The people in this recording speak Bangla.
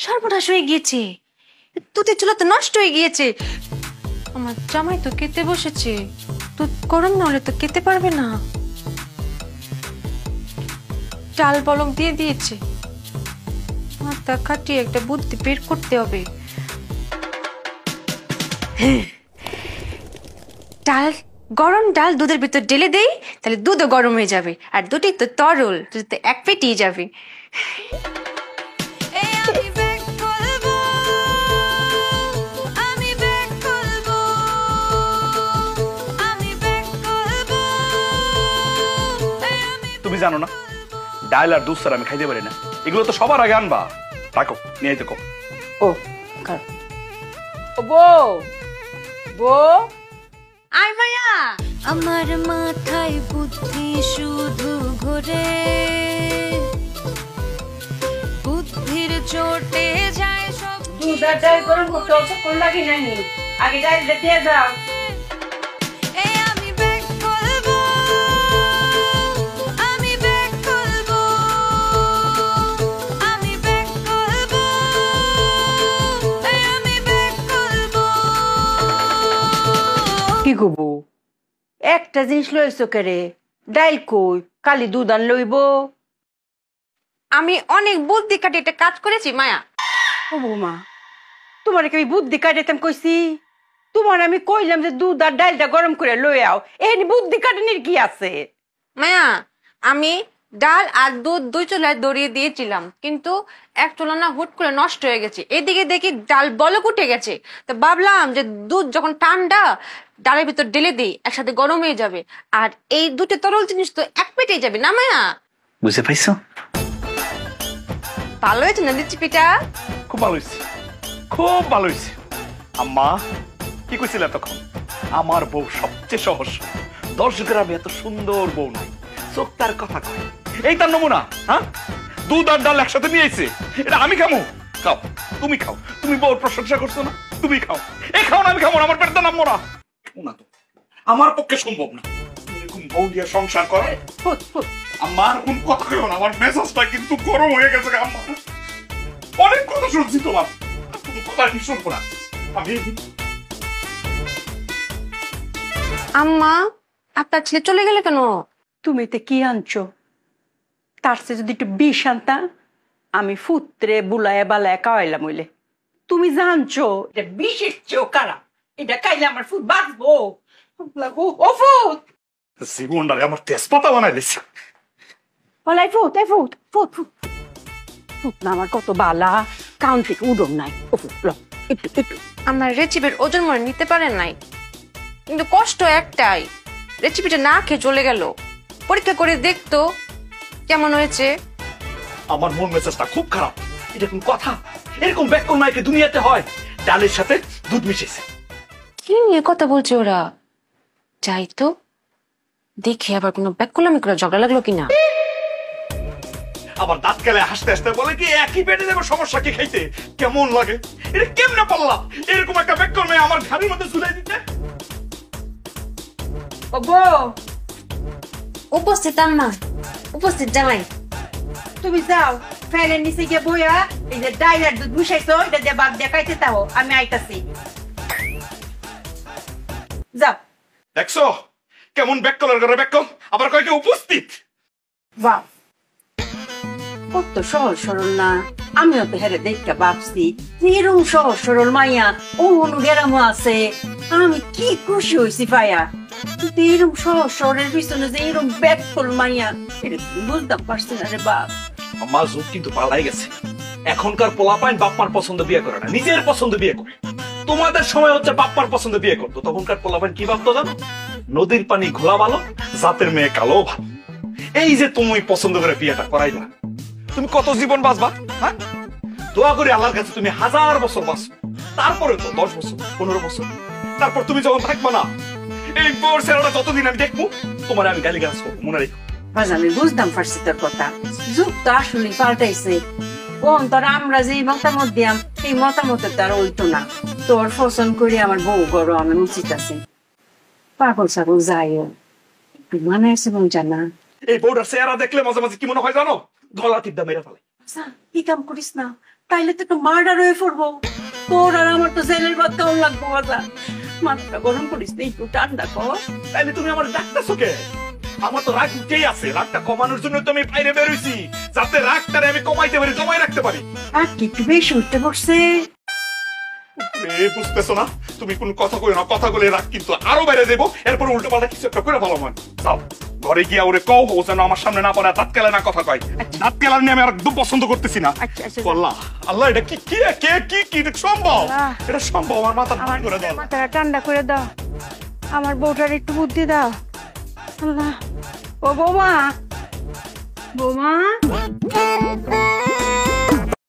সর্বনাশ হয়ে গিয়েছে, দুধের চুলা তো নষ্ট হয়ে গিয়েছে। আমার জামাই তো খেতে বসেছে, দুধ গরম না হলে তো খেতে পারবে না। চাল বলক দিয়ে দিয়েছে, মাথা খাটিয়ে একটা বুদ্ধি বের করতে হবে। ডাল, গরম ডাল দুধের ভিতর ঢেলে দেই, তাহলে দুধও গরম হয়ে যাবে, আর দুধই তো তরল, দুধ তো এক পেটেই যাবে। তুমি জানো না ডাল আর দুধ স্যার আমি খাইতে পারি না, এগুলো তো সবার আগে আনবা। রাখো, নিয়ে যেতে কো। ও বউ, বউ আয় মায়া, আমার মাথায় বুদ্ধি শুধু ঘোরে, বুদ্ধির চোটে যায় সব। দুধ আর ডাল গরম করতে অতক্ষণ লাগে নাকি? আগে ডালটা দিয়ে দাও। কি করবো? একটা জিনিস লইছো কেরে? ডাইল কই? কালি দুধ আন লইব। আমি অনেক বুদ্ধি কাটে একটা কাজ করেছি মায়া। ও বৌমা, তোমার কি আমি বুদ্ধি কাটাইতাম কইছি? তোমার আমি কইলাম যে দুধ আর ডালটা গরম করে লই আও, এখানে বুদ্ধি কাটানির কি আছে? মায়া, আমি ডাল আর দুধ দুই চুলায় দড়িয়ে দিয়েছিলাম, কিন্তু এক চুলা না হুট করে নষ্ট হয়ে গেছে। এদিকে দেখি ডাল বলক উঠে গেছে, তো ভাবলাম যে দুধ যখন ঠান্ডা ডালের ভিতর ঢেলে দিই, একসাথে গরম হয়ে যাবে, আর এই দুটো তরল জিনিস তো এক পেটেই যাবে না মায়া। বুঝতে পাইছো? ভালো হয়েছে না রেসিপিটা? খুব ভালো হয়েছে, খুব ভালো হয়েছে। আম্মা কি কইছিল তখন? আমার বউ সবচেয়ে সহজ, 10 গ্রামে এত সুন্দর বউ নাই, চোখ তার কথা কয়। এই তার নমুনা। হ্যাঁ, দুধ আর ডাল একসাথে নিয়ে আইছে, এটা আমি খামু? খাও, তুমি খাও। তুমি বউর প্রশংসা করছো না, তুমি খাও। এই খাও না, আমি খাবো না, আমার পেটটা নামবো না। না তো, আমার পক্ষে সম্ভব না এরকম বউ দিয়ে সংসার করে। আমার কোন কথা কেউ না, আমার মেজাজটা কিন্তু গরম হয়ে গেছে আম্মা। অনেক কথা শুনছি তোমার, কোনো কথা আমি শুনবো না। আমি আম্মা, আপনার ছেলে চলে গেলে কেন? তুমি তো কি আনছো? তার চেয়ে যদি একটু বিষ আনতা, আমি ফুত্রে বুলায় বালায় খাওয়াইলাম হইলে। তুমি জানছো এটা বিষের চেয়েও খারাপ, এটা খাইলে আমার ফুট বাঁচবো। ও ফুট, জীবনটারে আমার তেজপাতা বানাই দিচ্ছে। বলাই ফুট, এই ফুট, ফুট ফুট ফুট না, আমার কত বালা, কাউন থেকে উডম নাই। ও ফুট ল, একটু একটু। আমার রেসিপির ওজন মনে নিতে পারেন নাই, কিন্তু কষ্ট একটাই, রেসিপিটা না খেয়ে চলে গেল। পরীক্ষা করে দেখতো কেমন হয়েছে। আমার মন মেজাজটা খুব খারাপ। এটা কোন কথা? এরকম ব্যাককল মাইকে দুনিয়াতে হয়? ডালের সাথে দুধ মিশেছে। কি নিয়ে কথা বলছে ওরা? যাই তো দেখি আবার কোনো ব্যাককলামি করে ঝগড়া লাগলো কিনা। আবার দাঁত কেলে হাসতে হাসতে বলে কি একই পেটে দেবো, সমস্যা কি খাইতে? কেমন লাগে? এটা কেমনে পারলা এরকম একটা ব্যাককল মেয়ে আমার ঘাড়ির মধ্যে ঝুলাই দিতে? ও বউ, উপস্থিত আম্মা, উপস্থিত জামাই। তুমি যাও ফ্যানের নিচে গিয়ে বইয়া এই যে ডাইল আর দুধ মিশাইছো, এটা দিয়ে বাদ দিয়ে খাইতে তাও, আমি আইতাছি। যাও। দেখছো কেমন ব্যাককলের ঘরে ব্যাককল, আবার কয় কি উপস্থিত। বাহ, কত সহজ সরল না। আমিও তো হেরে দেখতে ভাবছি এরকম সহজ সরল মাইয়া ও অনুগেরামো আছে। আমি কি খুশি হয়েছি পাইয়া, কিন্তু এরকম সহজ সরলের পিছনে যে এরকম ব্যাকফুল মাইয়া, এটা বুঝতাম পারছি না রে বাপ। আমার যুগ কিন্তু পাল্টাই গেছে। এখনকার পোলাপাইন বাপ্পার পছন্দ বিয়ে করে না, নিজের পছন্দ বিয়ে করে। তোমাদের সময় হচ্ছে বাপ্পার পছন্দ বিয়ে করতো, তখনকার পোলাপাইন কি ভাবতো জানো? নদীর পানি ঘোলা ভালো, জাতের মেয়ে কালো ভালো। এই যে তুমি পছন্দ করে বিয়েটা করাইলা, তুমি কত জীবন বাঁচবা? হ্যাঁ, দোয়া করি আল্লাহর কাছে তুমি 1000 বছর বাঁচো, তারপরে তো 10 বছর 15 বছর, তারপর তুমি যখন থাকবা না, এই বড় ছেলেটা যতদিন আমি দেখবো তোমার আমি গালি গাছ করবো, মনে রেখো। আমি বুঝতাম পারছি তোর কথা, যুগ তো আসলে পাল্টাইছে। কোন তোর আমরা যে মতামত দিয়াম এই মতামতের তার ওইতো না। তোর পছন্দ করে আমার বউ গরো আমি উচিত আছে। পাগল ছাগল যাইও একটু মানে আছে এবং জানা। এই বউটার চেহারা দেখলে মাঝে মাঝে কি মনে হয় জানো? গলা টিপদা মেরে ফেলে। কি কাম করিস না, তাইলে তো একটু মার্ডার হয়ে পড়বো। তোর আর আমার তো জেলের ভাত খাওয়ার লাগবো বাজার। মাথাটা গরম করিস না, একটু ঠান্ডা কর। তাইলে তুমি আমার ডাকতেছো কে? আমার তো রাগ উঠেই আছে, রাগটা কমানোর জন্য তো আমি বাইরে বেরোইছি, যাতে রাগটারে আমি কমাইতে পারি, জমাই রাখতে পারি। আর কি একটু বেশি উঠতে পড়ছে? বুঝতেছো না? তুমি কোন কথা কই না, কথা বলে রাগ কিন্তু আরো বেড়ে দেবো, এরপর উল্টো পাল্টা কিছু একটা করে ভালো হয়। যাও ঘরে গিয়া ওরে কও, ও যেন আমার সামনে না পড়ে দাঁত কেলা না কথা কয়। দাঁত কেলার নিয়ে আমি আর একদম পছন্দ করতেছি না। আল্লাহ আল্লাহ, এটা কি কি কে কি কি এটা সম্ভব? এটা সম্ভব? আমার মাথা ঠান্ডা করে দাও, মাথাটা ঠান্ডা করে দাও, আমার বউটার একটু বুদ্ধি দাও। আল্লাহ, ও বৌমা, বৌমা,